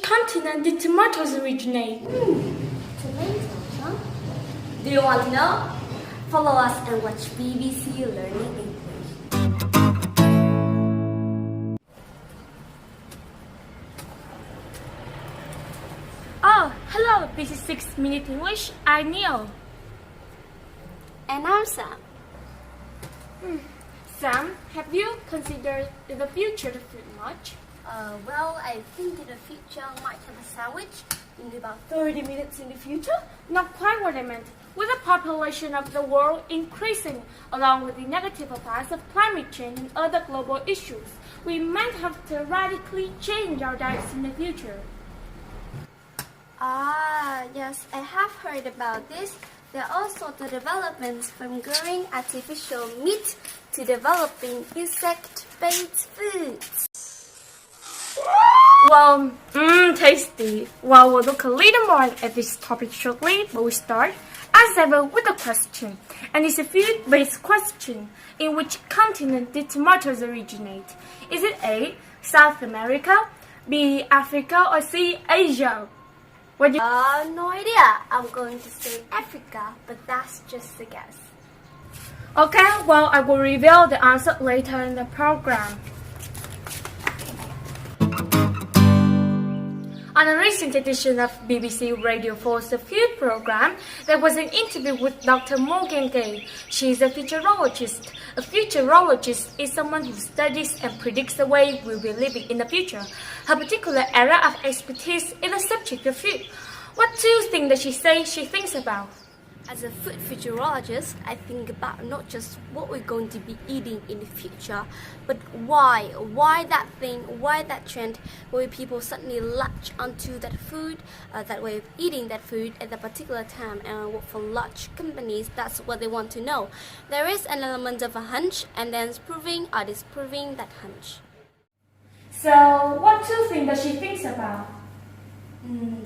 continent did tomatoes originate? Tomatoes, huh? Do you want to know? Follow us and watch BBC Learning English. Oh, hello, this is 6 Minute English. I'm Neil. And I'm Sam. Sam, have you considered the future of food much? Well, I think in the future I might have a sandwich in about 30 minutes in the future. Not quite what I meant. With the population of the world increasing, along with the negative effects of climate change and other global issues, we might have to radically change our diets in the future. Ah, yes, I have heard about this. There are also the developments from growing artificial meat to developing insect-based foods. Well, tasty. Well, we'll look a little more at this topic shortly, but we start, as ever, with a question. And it's a food-based question. In which continent did tomatoes originate? Is it A, South America, B, Africa, or C, Asia? What do you... No idea. I'm going to say Africa, but that's just a guess. Okay, well, I will reveal the answer later in the program. On a recent edition of BBC Radio 4's The Food program, there was an interview with Dr. Morgan Gay. She is a futurologist. A futurologist is someone who studies and predicts the way we'll be living in the future. Her particular area of expertise is the subject of food. What do you think that she says she thinks about? As a food futurologist, I think about not just what we're going to be eating in the future, but why. Why that thing, why that trend, where people suddenly latch onto that food, that way of eating that food at that particular time, and for large companies, that's what they want to know. There is an element of a hunch, and then proving or disproving that hunch. So, what do you think that she thinks about?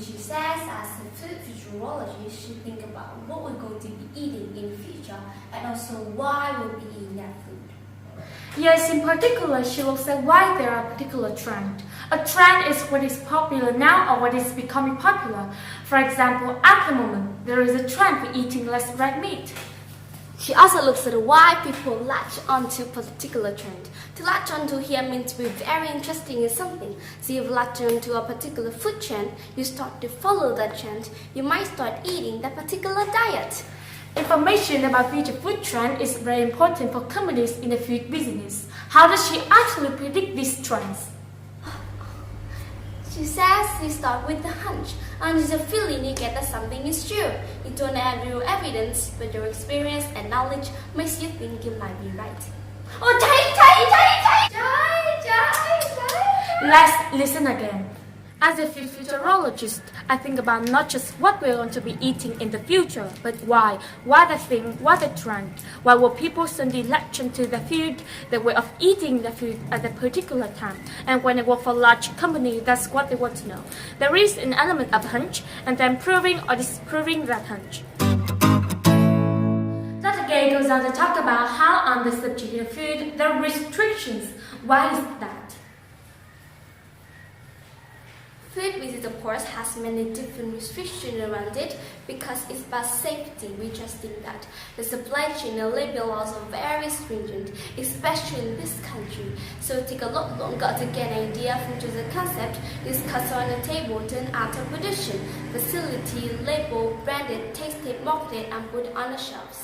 She says as a food futurologist, she thinks about what we're going to be eating in the future and also why we'll be eating that food. Yes, in particular, she looks at why there are particular trends. A trend is what is popular now or what is becoming popular. For example, at the moment, there is a trend for eating less red meat. She also looks at why people latch onto a particular trend. To latch onto here means to be very interested in something. So if you latch onto a particular food trend, you start to follow that trend. You might start eating that particular diet. Information about future food trend is very important for companies in the food business. How does she actually predict these trends? She says you start with the hunch, and it's a feeling you get that something is true. You don't have real evidence, but your experience and knowledge makes you think you might be right. Oh, Let's listen again. As a food futurologist, I think about not just what we're going to be eating in the future, but why. Why the thing, why the trend? Why will people suddenly latch onto the food, the way of eating the food at a particular time? And when they work for a large company, that's what they want to know. There is an element of hunch, and then proving or disproving that hunch. Dr. Gay goes on to talk about how on the subject of food, there are restrictions. Why is that? Food business, of course, has many different restrictions around it because it's about safety. We just think that the supply chain and labor laws are very stringent, especially in this country. So it takes a lot longer to get an idea from just a concept, discuss on the table to an art of production, facility, label, branded, tasted, marketed, and put on the shelves.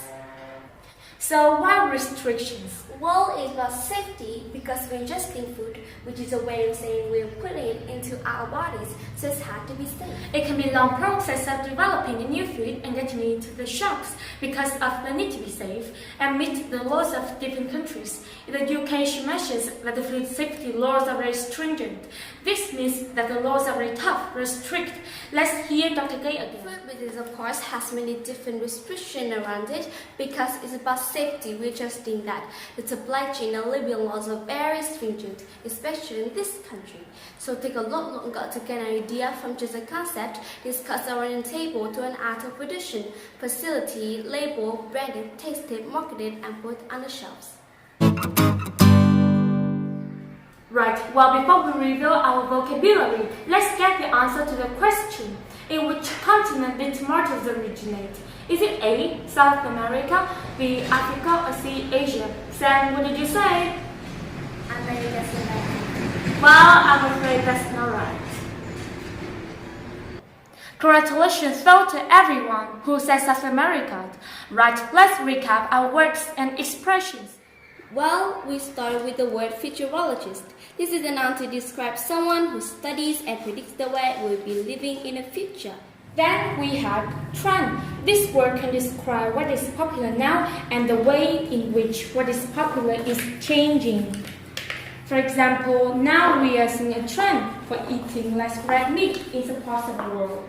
So why restrictions? Well, it's about safety because we're ingesting food, which is a way of saying we're putting it into our bodies, so it's hard to be safe. It can be a long process of developing a new food and getting it into the shops because of the need to be safe and meet the laws of different countries. In the UK, she mentions that the food safety laws are very stringent. This means that the laws are very tough, very strict. Let's hear Dr. Gay again. Food business, of course, has many different restrictions around it because it's about safety. We're just doing that. The supply chain and labor laws are very stringent, especially in this country. So take a lot longer to get an idea from just a concept, discuss around the table to an art of production, facility, label, branded, tasted, marketed, and put on the shelves. Right, well, before we reveal our vocabulary, let's get the answer to the question. In which continent did tomatoes originate? Is it A, South America, B, Africa, or C, Asia? Sam, what did you say? America's America. Well, I'm afraid that's not right. Congratulations though to everyone who said South America. Right, let's recap our words and expressions. Well, we start with the word futurologist. This is a noun to describe someone who studies and predicts the way we'll be living in the future. Then we have trend. This word can describe what is popular now and the way in which what is popular is changing. For example, now we are seeing a trend for eating less red meat in parts of the world.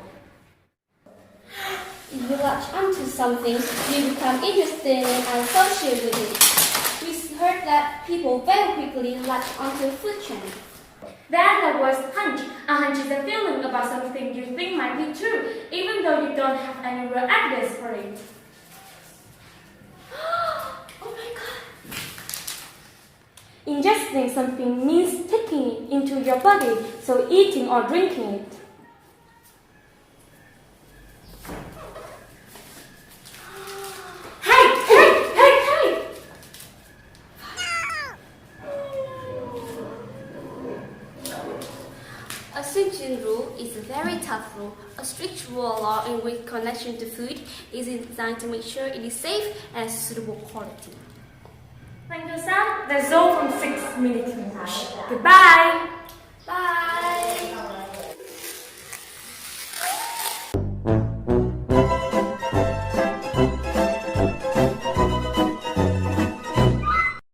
If you latch onto something, you become interested and associated with it. We heard that people very quickly latch onto a food trend. Then there was hunch. A hunch is a feeling about something you think might be true, even though you don't have any real evidence for it. Oh my god! Ingesting something means taking it into your body, so eating or drinking it. Hey! A stringent rule is a very tough rule. A strict rule or law in which connection to food is designed to make sure it is safe and suitable quality. Thank you, Sam. That's all from 6 minutes English. Goodbye.